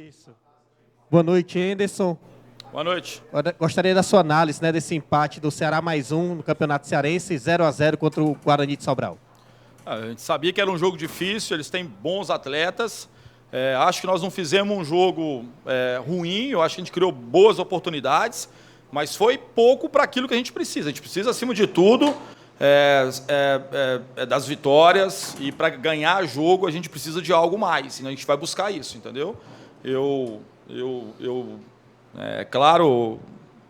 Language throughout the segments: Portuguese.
Isso. Boa noite, Anderson. Boa noite. Gostaria da sua análise, né, desse empate do Ceará +1 no Campeonato Cearense, 0-0 contra o Guarani de Sobral. A gente sabia que era um jogo difícil, eles têm bons atletas. Acho que nós não fizemos um jogo ruim, eu acho que a gente criou boas oportunidades, mas foi pouco para aquilo que a gente precisa. A gente precisa, acima de tudo, das vitórias, e para ganhar jogo a gente precisa de algo mais, e a gente vai buscar isso, entendeu? Claro,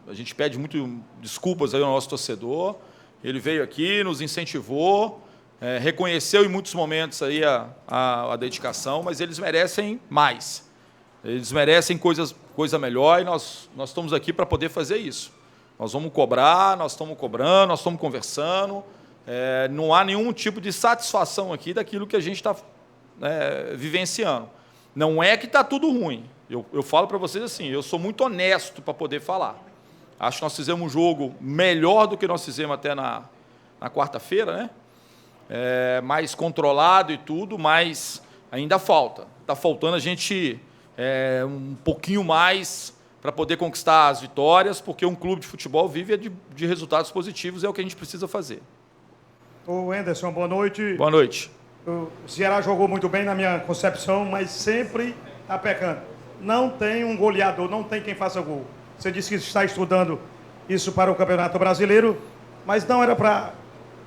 a gente pede muito desculpas aí ao nosso torcedor. Ele veio aqui, nos incentivou, reconheceu em muitos momentos aí a dedicação, mas eles merecem mais. Eles merecem coisa melhor, e nós estamos aqui para poder fazer isso. Nós vamos cobrar, nós estamos cobrando, nós estamos conversando. Não há nenhum tipo de satisfação aqui daquilo que a gente está vivenciando. Não é que está tudo ruim. Eu falo para vocês assim, eu sou muito honesto para poder falar. Acho que nós fizemos um jogo melhor do que nós fizemos até na quarta-feira, né? Mais controlado e tudo, mas ainda falta. Está faltando a gente um pouquinho mais para poder conquistar as vitórias, porque um clube de futebol vive de resultados positivos, é o que a gente precisa fazer. Ô Anderson, boa noite. Boa noite. O Ceará jogou muito bem na minha concepção, mas sempre está pecando. Não tem um goleador, não tem quem faça gol. Você disse que está estudando isso para o Campeonato Brasileiro, mas não era para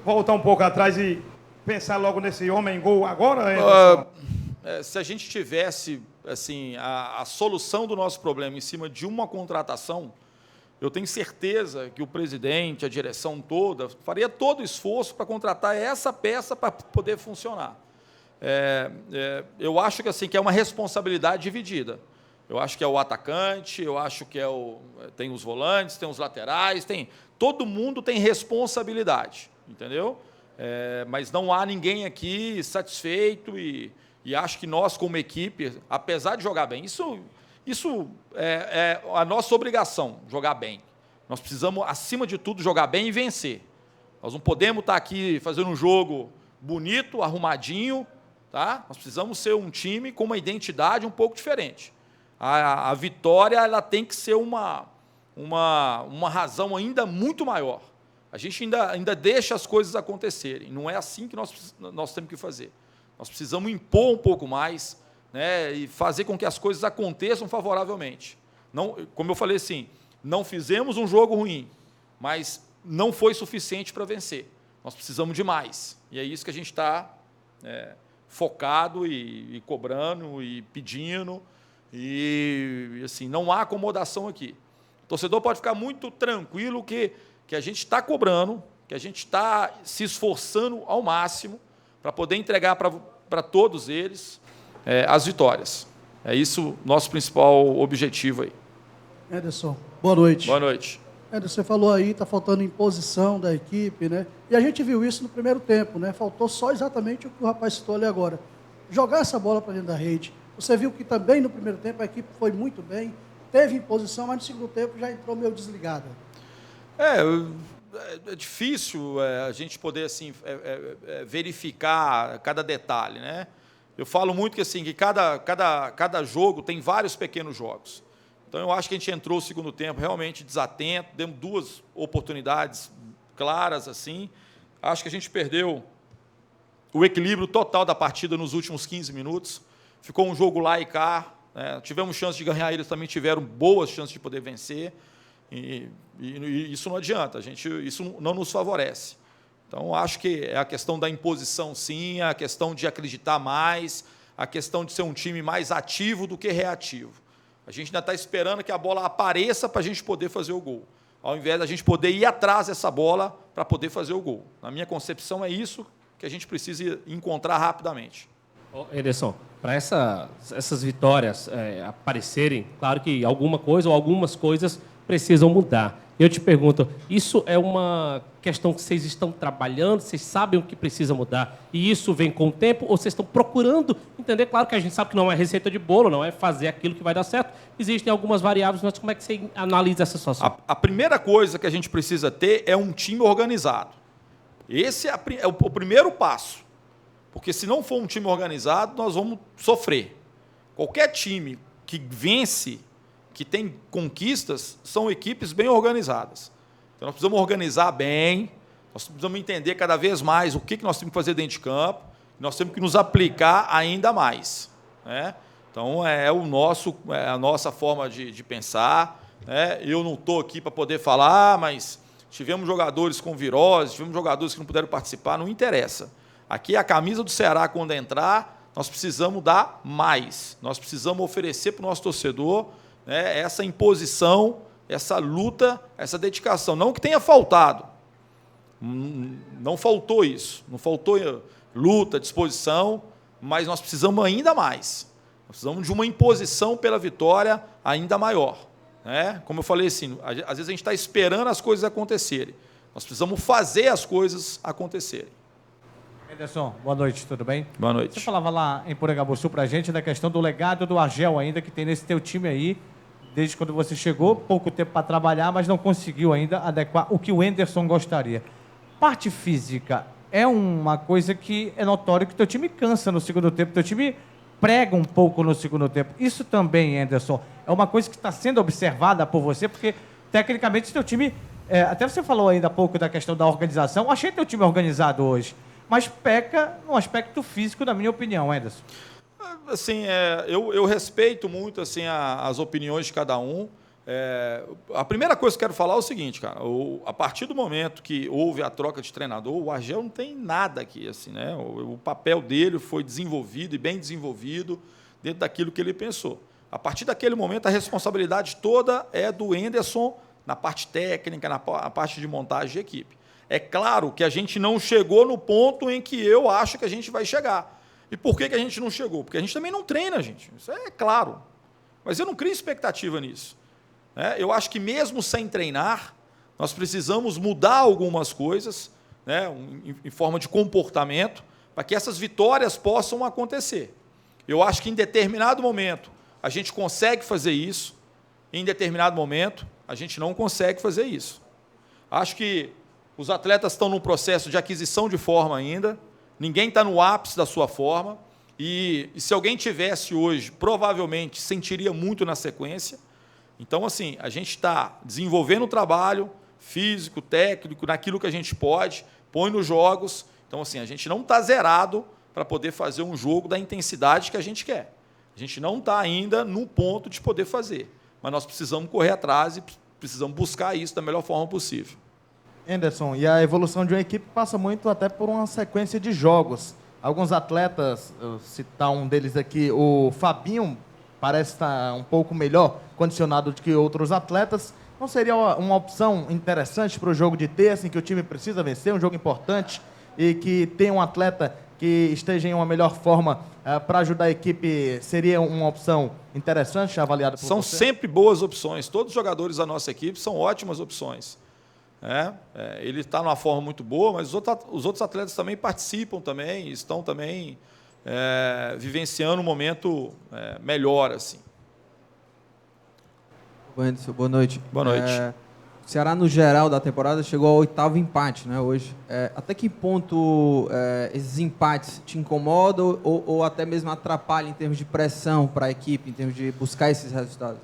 voltar um pouco atrás e pensar logo nesse homem-gol agora? Se a gente tivesse assim, a solução do nosso problema em cima de uma contratação, eu tenho certeza que o presidente, a direção toda, faria todo o esforço para contratar essa peça para poder funcionar. Eu acho que é uma responsabilidade dividida. Eu acho que é o atacante, eu acho que tem os volantes, tem os laterais, todo mundo tem responsabilidade, entendeu? Mas não há ninguém aqui satisfeito, e acho que nós, como equipe, apesar de jogar bem, isso é a nossa obrigação, jogar bem. Nós precisamos, acima de tudo, jogar bem e vencer. Nós não podemos estar aqui fazendo um jogo bonito, arrumadinho, tá? Nós precisamos ser um time com uma identidade um pouco diferente. A vitória, ela tem que ser uma razão ainda muito maior. A gente ainda deixa as coisas acontecerem. Não é assim que nós temos que fazer. Nós precisamos impor um pouco mais, né, e fazer com que as coisas aconteçam favoravelmente. Não, como eu falei assim, não fizemos um jogo ruim, mas não foi suficiente para vencer. Nós precisamos de mais. E é isso que a gente está focado e cobrando e pedindo. E assim, não há acomodação aqui. O torcedor pode ficar muito tranquilo que a gente está cobrando, que a gente está se esforçando ao máximo para poder entregar para todos eles as vitórias. É isso nosso principal objetivo aí. Anderson, boa noite. Boa noite. Anderson, você falou aí, está faltando imposição da equipe, né? E a gente viu isso no primeiro tempo, né? Faltou só exatamente o que o rapaz citou ali agora. Jogar essa bola para dentro da rede. Você viu que também no primeiro tempo a equipe foi muito bem, teve imposição, mas no segundo tempo já entrou meio desligada. É difícil a gente poder assim, verificar cada detalhe, né? Eu falo muito que cada jogo tem vários pequenos jogos. Então, eu acho que a gente entrou no segundo tempo realmente desatento, demos 2 oportunidades claras, assim. Acho que a gente perdeu o equilíbrio total da partida nos últimos 15 minutos. Ficou um jogo lá e cá. Tivemos chance de ganhar, eles também tiveram boas chances de poder vencer. E isso não adianta, isso não nos favorece. Então, acho que é a questão da imposição, sim, a questão de acreditar mais, a questão de ser um time mais ativo do que reativo. A gente ainda está esperando que a bola apareça para a gente poder fazer o gol, ao invés da gente poder ir atrás dessa bola para poder fazer o gol. Na minha concepção, é isso que a gente precisa encontrar rapidamente. Ederson, para essas vitórias aparecerem, claro que alguma coisa ou algumas coisas precisam mudar. Eu te pergunto, isso é uma questão que vocês estão trabalhando, vocês sabem o que precisa mudar, e isso vem com o tempo, ou vocês estão procurando entender? Claro que a gente sabe que não é receita de bolo, não é fazer aquilo que vai dar certo, existem algumas variáveis, mas como é que você analisa essa situação? A primeira coisa que a gente precisa ter é um time organizado. Esse é o primeiro passo, porque se não for um time organizado, nós vamos sofrer. Qualquer time que vence, que tem conquistas, são equipes bem organizadas. Então, nós precisamos organizar bem, nós precisamos entender cada vez mais o que nós temos que fazer dentro de campo, nós temos que nos aplicar ainda mais, né? Então, é a nossa forma de pensar, né? Eu não estou aqui para poder falar, mas tivemos jogadores com virose, tivemos jogadores que não puderam participar, não interessa. Aqui, a camisa do Ceará, quando entrar, nós precisamos dar mais, nós precisamos oferecer para o nosso torcedor, né, essa imposição, essa luta, essa dedicação. Não que tenha faltado, não faltou isso, não faltou luta, disposição, mas nós precisamos ainda mais. Nós precisamos de uma imposição pela vitória ainda maior, né? Como eu falei assim, às vezes a gente está esperando as coisas acontecerem. Nós precisamos fazer as coisas acontecerem. Anderson, boa noite, tudo bem? Boa noite. Você falava lá em Porangabuçu para a gente da questão do legado do Argel ainda, que tem nesse teu time aí, desde quando você chegou, pouco tempo para trabalhar, mas não conseguiu ainda adequar o que o Anderson gostaria. Parte física é uma coisa que é notório que teu time cansa no segundo tempo, teu time prega um pouco no segundo tempo. Isso também, Anderson, é uma coisa que está sendo observada por você, porque tecnicamente teu time, até você falou ainda há pouco da questão da organização, eu achei teu time organizado hoje, mas peca no aspecto físico, na minha opinião, Anderson. Assim, eu respeito muito assim, as opiniões de cada um. A primeira coisa que eu quero falar é o seguinte, cara, a partir do momento que houve a troca de treinador, o Argel não tem nada aqui, assim, né? O papel dele foi desenvolvido e bem desenvolvido dentro daquilo que ele pensou. A partir daquele momento, a responsabilidade toda é do Anderson na parte técnica, na parte de montagem de equipe. É claro que a gente não chegou no ponto em que eu acho que a gente vai chegar. E por que a gente não chegou? Porque a gente também não treina, gente. Isso é claro. Mas eu não crio expectativa nisso. Eu acho que mesmo sem treinar, nós precisamos mudar algumas coisas, né, em forma de comportamento, para que essas vitórias possam acontecer. Eu acho que em determinado momento a gente consegue fazer isso, em determinado momento a gente não consegue fazer isso. Acho que os atletas estão num processo de aquisição de forma ainda, ninguém está no ápice da sua forma, e se alguém tivesse hoje, provavelmente sentiria muito na sequência. Então, assim, a gente está desenvolvendo o trabalho físico, técnico, naquilo que a gente pode, põe nos jogos. Então, assim, a gente não está zerado para poder fazer um jogo da intensidade que a gente quer. A gente não está ainda no ponto de poder fazer, mas nós precisamos correr atrás e precisamos buscar isso da melhor forma possível. Anderson, e a evolução de uma equipe passa muito até por uma sequência de jogos. Alguns atletas, eu citar um deles aqui, o Fabinho, parece estar um pouco melhor condicionado do que outros atletas. Não seria uma opção interessante para o jogo de terça, em que o time precisa vencer, um jogo importante, e que tem um atleta que esteja em uma melhor forma para ajudar a equipe? Seria uma opção interessante, avaliada por São você? sempre boas opções. Todos os jogadores da nossa equipe são ótimas opções. Ele está numa forma muito boa, mas os outros atletas também participam, também, estão também vivenciando um momento melhor, assim. Anderson, boa noite. Boa noite. O Ceará, no geral da temporada, chegou ao 8º empate, né, hoje. Até que ponto esses empates te incomodam ou até mesmo atrapalham em termos de pressão para a equipe, em termos de buscar esses resultados?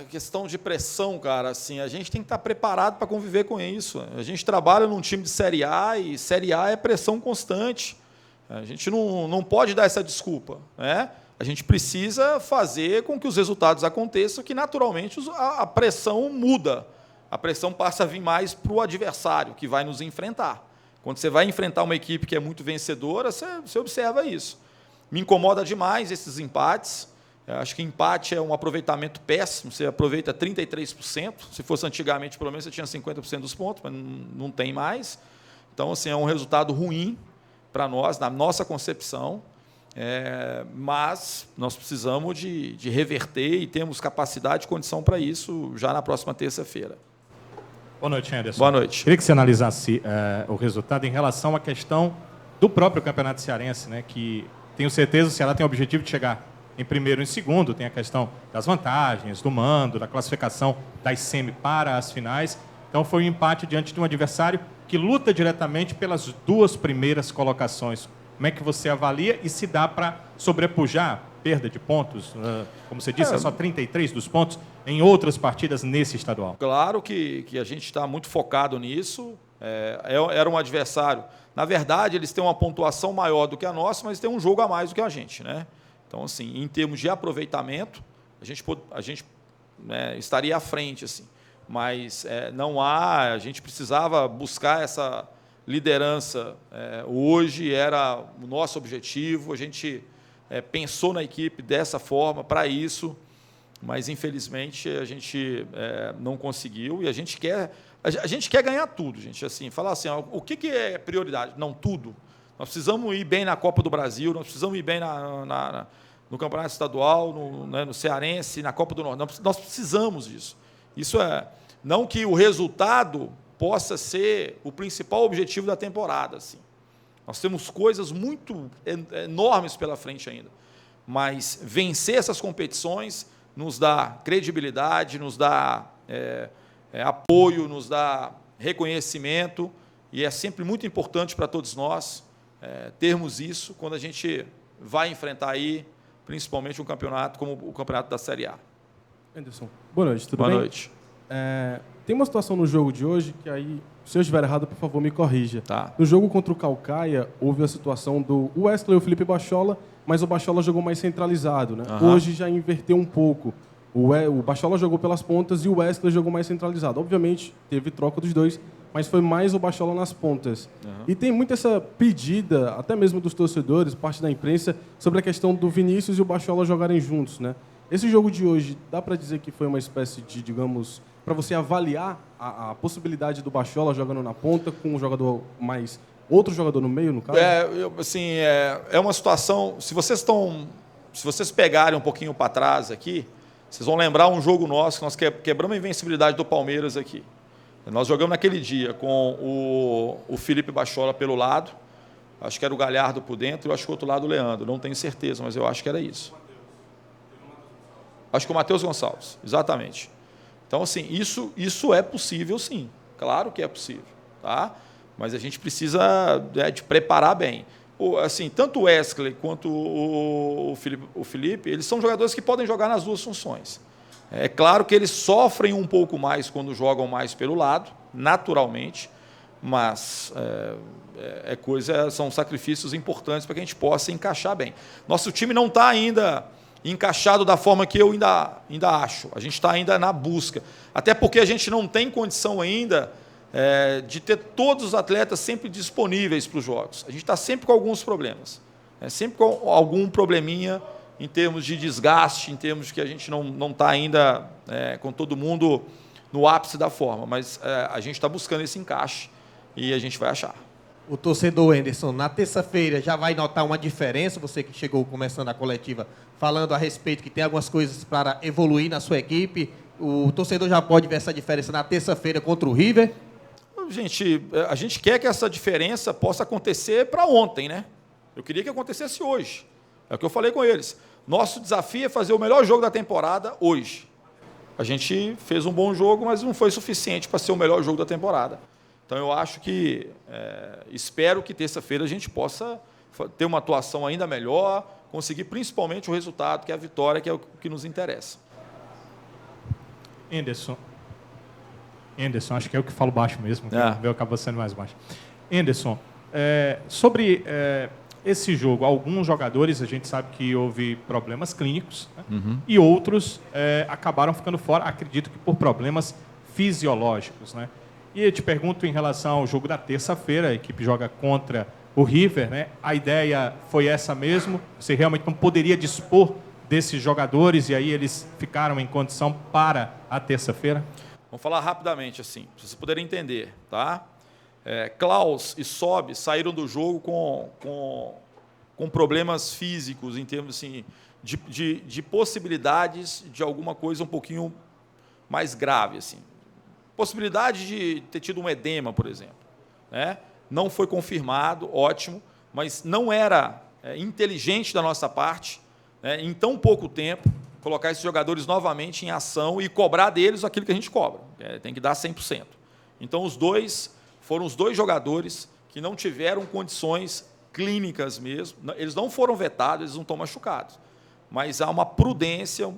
Questão de pressão, cara, assim, a gente tem que estar preparado para conviver com isso. A gente trabalha num time de Série A e Série A é pressão constante. A gente não pode dar essa desculpa, né? A gente precisa fazer com que os resultados aconteçam, que naturalmente a pressão muda. A pressão passa a vir mais para o adversário, que vai nos enfrentar. Quando você vai enfrentar uma equipe que é muito vencedora, você observa isso. Me incomoda demais esses empates. Eu acho que empate é um aproveitamento péssimo. Você aproveita 33%. Se fosse antigamente, pelo menos você tinha 50% dos pontos, mas não tem mais. Então, assim, é um resultado ruim para nós, na nossa concepção. Mas nós precisamos de reverter e temos capacidade e condição para isso já na próxima terça-feira. Boa noite, Anderson. Boa noite. Queria que você analisasse o resultado em relação à questão do próprio Campeonato Cearense, né, que tenho certeza o Ceará tem o objetivo de chegar em primeiro e em segundo, tem a questão das vantagens, do mando, da classificação das semi para as finais. Então foi um empate diante de um adversário que luta diretamente pelas duas primeiras colocações. Como é que você avalia e se dá para sobrepujar perda de pontos? Como você disse, é só 33 dos pontos em outras partidas nesse estadual. Claro que a gente está muito focado nisso. Era um adversário. Na verdade, eles têm uma pontuação maior do que a nossa, mas têm um jogo a mais do que a gente, né? Então, assim, em termos de aproveitamento, a gente né, estaria à frente, assim. Mas a gente precisava buscar essa liderança. Hoje era o nosso objetivo, a gente pensou na equipe dessa forma, para isso, mas, infelizmente, a gente não conseguiu e a gente quer ganhar tudo, gente. Assim, falar assim, o que é prioridade? Não, tudo. Nós precisamos ir bem na Copa do Brasil, nós precisamos ir bem no Campeonato Estadual, no Cearense, na Copa do Norte. Nós precisamos disso. Isso não que o resultado possa ser o principal objetivo da temporada. Assim. Nós temos coisas muito enormes pela frente ainda. Mas vencer essas competições nos dá credibilidade, nos dá apoio, nos dá reconhecimento, e é sempre muito importante para todos nós termos isso quando a gente vai enfrentar aí, principalmente um campeonato como o campeonato da Série A. Anderson, boa noite, tudo bem? Boa noite. Tem uma situação no jogo de hoje que aí, se eu estiver errado, por favor, me corrija. Tá. No jogo contra o Caucaia, houve a situação do Wesley e o Felipe Bachola, mas o Bachola jogou mais centralizado, né? Hoje já inverteu um pouco. O Bachola jogou pelas pontas e o Wesley jogou mais centralizado. Obviamente, teve troca dos dois, mas foi mais o Bachola nas pontas. E tem muito essa pedida, até mesmo dos torcedores, parte da imprensa, sobre a questão do Vinícius e o Bachola jogarem juntos, né? Esse jogo de hoje, dá para dizer que foi uma espécie de, digamos, para você avaliar a possibilidade do Bachola jogando na ponta com um jogador mais... Outro jogador no meio, no caso? É uma situação... Se vocês pegarem um pouquinho para trás aqui, vocês vão lembrar um jogo nosso, que nós quebramos a invencibilidade do Palmeiras aqui. Nós jogamos naquele dia com o Felipe Bachola pelo lado, acho que era o Galhardo por dentro, e eu acho que o outro lado o Leandro, não tenho certeza, mas eu acho que era isso. Acho que o Matheus Gonçalves, exatamente. Então, assim, isso é possível, sim. Claro que é possível, tá? Mas a gente precisa de preparar bem. Assim, tanto o Wesley quanto o Felipe, eles são jogadores que podem jogar nas duas funções. É claro que eles sofrem um pouco mais quando jogam mais pelo lado, naturalmente, mas são sacrifícios importantes para que a gente possa encaixar bem. Nosso time não está ainda encaixado da forma que eu ainda acho. A gente está ainda na busca. Até porque a gente não tem condição ainda de ter todos os atletas sempre disponíveis para os jogos. A gente está sempre com alguns problemas. Sempre com algum probleminha em termos de desgaste, em termos de que a gente não está ainda com todo mundo no ápice da forma. Mas a gente está buscando esse encaixe e a gente vai achar. O torcedor Anderson, na terça-feira já vai notar uma diferença, você que chegou começando a coletiva, falando a respeito que tem algumas coisas para evoluir na sua equipe. O torcedor já pode ver essa diferença na terça-feira contra o River? A gente quer que essa diferença possa acontecer para ontem, né? Eu queria que acontecesse hoje. É o que eu falei com eles. Nosso desafio é fazer o melhor jogo da temporada hoje. A gente fez um bom jogo, mas não foi suficiente para ser o melhor jogo da temporada. Então, eu acho que, espero que terça-feira a gente possa ter uma atuação ainda melhor, conseguir principalmente o resultado, que é a vitória, que é o que nos interessa. Anderson, acho que é o que falo baixo mesmo, o meu acaba sendo mais baixo. Anderson, sobre esse jogo, alguns jogadores, a gente sabe que houve problemas clínicos, né? E outros acabaram ficando fora, acredito que por problemas fisiológicos, né? E eu te pergunto em relação ao jogo da terça-feira, a equipe joga contra o River, né? A ideia foi essa mesmo? Você realmente não poderia dispor desses jogadores e aí eles ficaram em condição para a terça-feira? Vamos falar rapidamente, assim, para vocês poderem entender, tá? Klaus e Sob saíram do jogo com problemas físicos, em termos assim, de possibilidades de alguma coisa um pouquinho mais grave, assim. Possibilidade de ter tido um edema, por exemplo. Né? Não foi confirmado, ótimo, mas não era inteligente da nossa parte, né, em tão pouco tempo, colocar esses jogadores novamente em ação e cobrar deles aquilo que a gente cobra. Tem que dar 100%. Então, foram os dois jogadores que não tiveram condições clínicas mesmo. Eles não foram vetados, eles não estão machucados. mas há uma prudência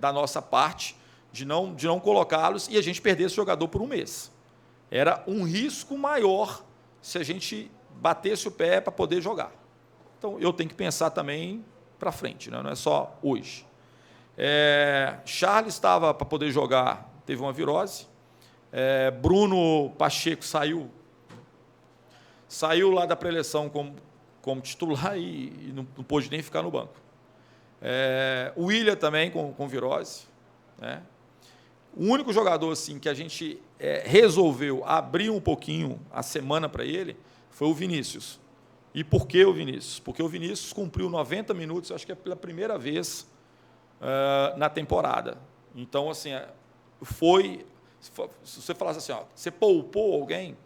da nossa parte de não colocá-los e a gente perder esse jogador por um mês. Era um risco maior se a gente batesse o pé para poder jogar. Então, eu tenho que pensar também para frente, né? Não é só hoje. Charles estava para poder jogar, teve uma virose. Bruno Pacheco saiu lá da pré-eleição como titular e não pôde nem ficar no banco. O William também com virose, né? O único jogador assim, que a gente resolveu abrir um pouquinho a semana para ele foi o Vinícius. E por que o Vinícius? Porque o Vinícius cumpriu 90 minutos, acho que é pela primeira vez na temporada. Então, assim, se você falasse assim, ó, você poupou alguém,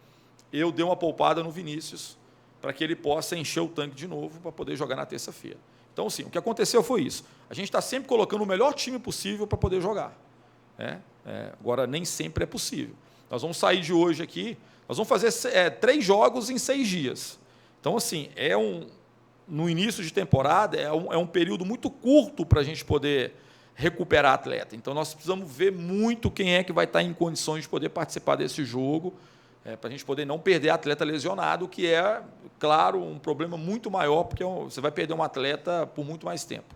eu dei uma poupada no Vinícius para que ele possa encher o tanque de novo para poder jogar na terça-feira. Então, assim, o que aconteceu foi isso. A gente está sempre colocando o melhor time possível para poder jogar. Agora, nem sempre é possível. Nós vamos sair de hoje aqui, nós vamos fazer 3 jogos em 6 dias. Então, assim, no início de temporada, é um período muito curto para a gente poder recuperar atleta. Então, nós precisamos ver muito quem é que vai estar em condições de poder participar desse jogo, para a gente poder não perder atleta lesionado, que é, claro, um problema muito maior, porque você vai perder um atleta por muito mais tempo.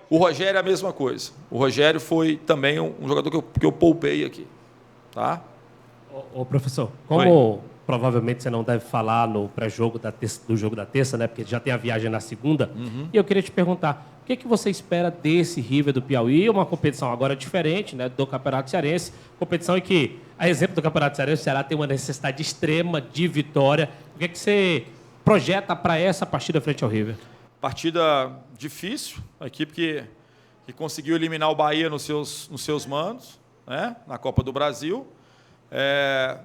O Rogério é a mesma coisa. O Rogério foi também um jogador que eu poupei aqui. Tá? Ô professor, como provavelmente você não deve falar no pré-jogo do jogo da terça, né? Porque já tem a viagem na segunda. E eu queria te perguntar, o que você espera desse River do Piauí? Uma competição agora diferente, né, do Campeonato Cearense. Competição em que, a exemplo do Campeonato Cearense, o Ceará tem uma necessidade extrema de vitória. O que você projeta para essa partida frente ao River? Partida difícil, a equipe que conseguiu eliminar o Bahia nos seus mandos, né, na Copa do Brasil.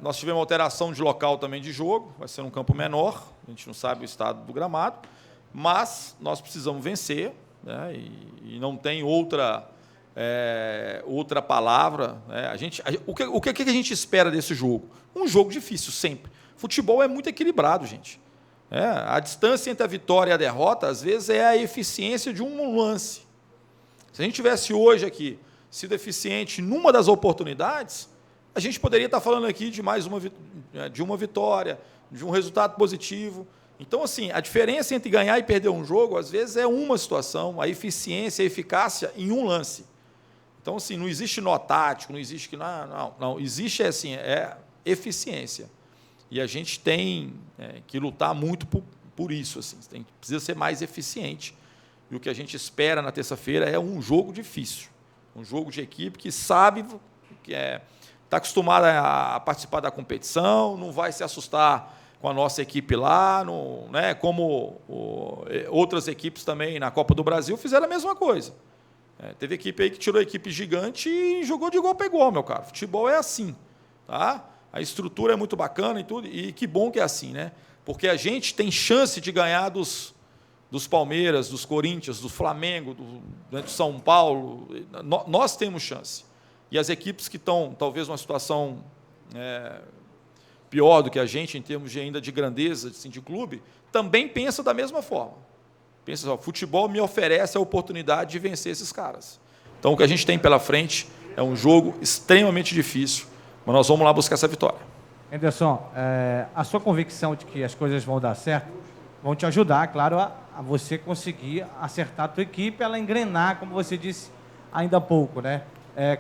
Nós tivemos alteração de local também de jogo, vai ser um campo menor, a gente não sabe o estado do gramado, mas nós precisamos vencer, né, e não tem outra palavra. Né, o que a gente espera desse jogo? Um jogo difícil, sempre. Futebol é muito equilibrado, gente. A distância entre a vitória e a derrota, às vezes, é a eficiência de um lance. Se a gente tivesse hoje aqui sido eficiente numa das oportunidades, a gente poderia estar falando aqui de uma vitória, de um resultado positivo. Então, assim, a diferença entre ganhar e perder um jogo, às vezes, é uma situação, a eficiência, a eficácia em um lance. Então, assim, não existe nó tático, não existe que... Não. Existe, assim, eficiência. E a gente tem que lutar muito por isso. Assim. Precisa ser mais eficiente. E o que a gente espera na terça-feira é um jogo difícil. Um jogo de equipe que sabe que está acostumada a participar da competição, não vai se assustar com a nossa equipe lá, né, como outras equipes também na Copa do Brasil fizeram a mesma coisa. Teve equipe aí que tirou a equipe gigante e jogou de igual para igual, meu caro. Futebol é assim, tá? A estrutura é muito bacana e tudo, e que bom que é assim, né? Porque a gente tem chance de ganhar dos Palmeiras, dos Corinthians, do Flamengo, do São Paulo. Nós temos chance. E as equipes que estão, talvez, numa situação pior do que a gente, em termos ainda de grandeza assim, de clube, também pensam da mesma forma. Pensa, o futebol me oferece a oportunidade de vencer esses caras. Então, o que a gente tem pela frente é um jogo extremamente difícil, mas nós vamos lá buscar essa vitória. Anderson, a sua convicção de que as coisas vão dar certo vão te ajudar, claro, a você conseguir acertar a tua equipe, ela engrenar, como você disse ainda há pouco, né?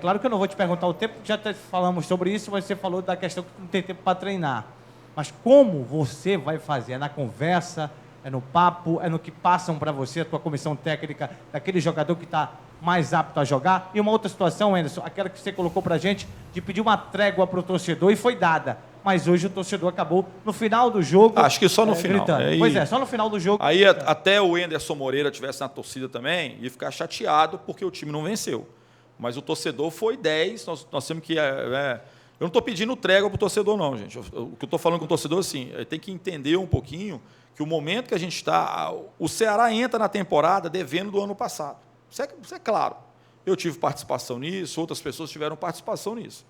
Claro que eu não vou te perguntar o tempo, já falamos sobre isso, você falou da questão que não tem tempo para treinar. Mas como você vai fazer? É na conversa, é no papo, é no que passam para você, a tua comissão técnica, daquele jogador que está mais apto a jogar? E uma outra situação, Anderson, aquela que você colocou para a gente, de pedir uma trégua para o torcedor, e foi dada. Mas hoje o torcedor acabou, no final do jogo... Acho que só no final. Pois só no final do jogo. Aí até o Anderson Moreira estivesse na torcida também, ia ficar chateado porque o time não venceu. Mas o torcedor foi 10, nós temos que... eu não estou pedindo trégua para o torcedor, não, gente. O que eu estou falando com o torcedor, assim, tem que entender um pouquinho que o momento que a gente está... O Ceará entra na temporada devendo do ano passado. Isso é claro. Eu tive participação nisso, outras pessoas tiveram participação nisso.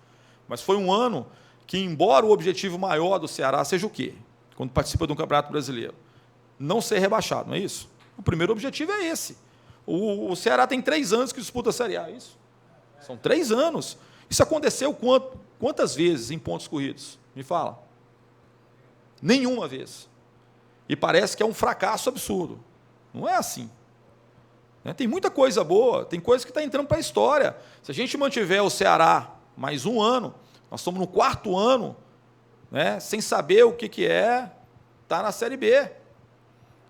Mas foi um ano que, embora o objetivo maior do Ceará seja o quê? Quando participa de um Campeonato Brasileiro? não ser rebaixado, não é isso? O primeiro objetivo é esse. O Ceará tem 3 anos que disputa a Série A, é isso? São 3 anos. Isso aconteceu quantas vezes em pontos corridos? Me fala. Nenhuma vez. E parece que é um fracasso absurdo. Não é assim. Tem muita coisa boa, tem coisa que está entrando para a história. Se a gente mantiver o Ceará mais um ano, nós estamos no 4º ano, né, sem saber o que é estar na Série B.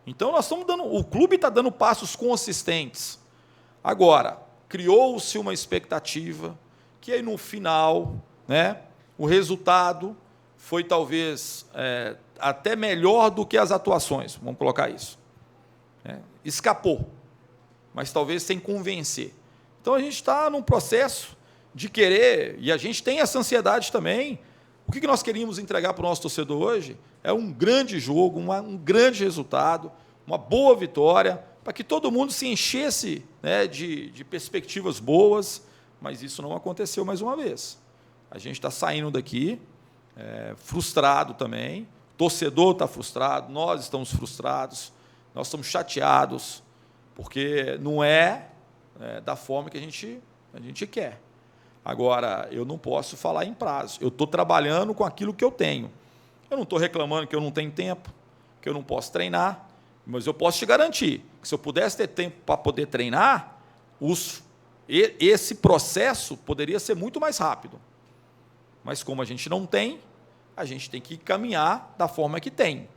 Então, o clube está dando passos consistentes. Agora, criou-se uma expectativa que aí no final, né, o resultado foi talvez até melhor do que as atuações, vamos colocar isso. Escapou, mas talvez sem convencer. Então, a gente está num processo de querer, e a gente tem essa ansiedade também. O que nós queríamos entregar para o nosso torcedor hoje é um grande jogo, um grande resultado, uma boa vitória, para que todo mundo se enchesse, né, de perspectivas boas, mas isso não aconteceu mais uma vez. A gente está saindo daqui frustrado também, o torcedor está frustrado, nós estamos frustrados, nós estamos chateados, porque não é da forma que a gente quer. Agora, eu não posso falar em prazo. Eu estou trabalhando com aquilo que eu tenho. Eu não estou reclamando que eu não tenho tempo, que eu não posso treinar, mas eu posso te garantir que se eu pudesse ter tempo para poder treinar, esse processo poderia ser muito mais rápido. Mas como a gente não tem, a gente tem que caminhar da forma que tem.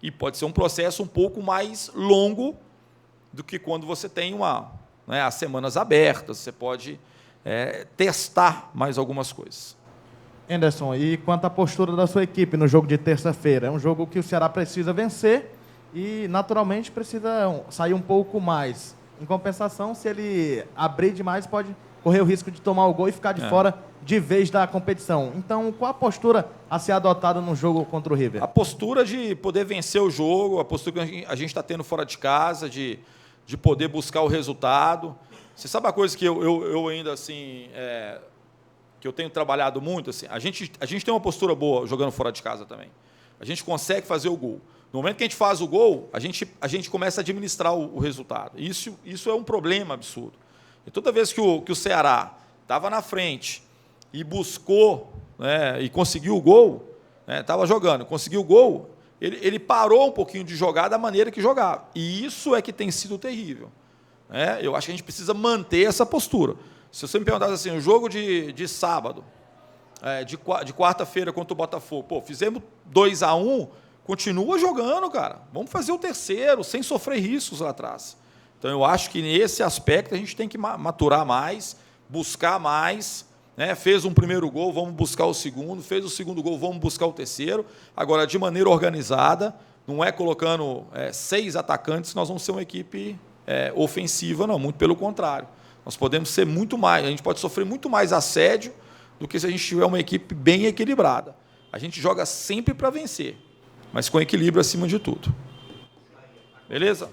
E pode ser um processo um pouco mais longo do que quando você tem as semanas abertas, você pode testar mais algumas coisas. Anderson, e quanto à postura da sua equipe no jogo de terça-feira? É um jogo que o Ceará precisa vencer e, naturalmente, precisa sair um pouco mais. Em compensação, se ele abrir demais, pode correr o risco de tomar o gol e ficar de fora de vez da competição. Então, qual a postura a ser adotada no jogo contra o River? A postura de poder vencer o jogo, a postura que a gente está tendo fora de casa, de poder buscar o resultado. Você sabe a coisa que eu ainda, assim, que eu tenho trabalhado muito? Assim, a gente tem uma postura boa jogando fora de casa também. A gente consegue fazer o gol. No momento que a gente faz o gol, a gente começa a administrar o resultado. Isso é um problema absurdo. E toda vez que o Ceará estava na frente e buscou, né, e conseguiu o gol, estava jogando, conseguiu o gol, ele parou um pouquinho de jogar da maneira que jogava. E isso é que tem sido terrível. Eu acho que a gente precisa manter essa postura. Se você me perguntasse assim, o jogo de sábado, de quarta-feira contra o Botafogo, fizemos 2-1, continua jogando, cara. Vamos fazer o terceiro, sem sofrer riscos lá atrás. Então, eu acho que nesse aspecto a gente tem que maturar mais, buscar mais. Fez um primeiro gol, vamos buscar o segundo. Fez o segundo gol, vamos buscar o terceiro. Agora, de maneira organizada, não é colocando 6 atacantes, nós vamos ser uma equipe ofensiva, não, muito pelo contrário. Nós podemos ser muito mais, a gente pode sofrer muito mais assédio do que se a gente tiver uma equipe bem equilibrada. A gente joga sempre para vencer, mas com equilíbrio acima de tudo. Beleza?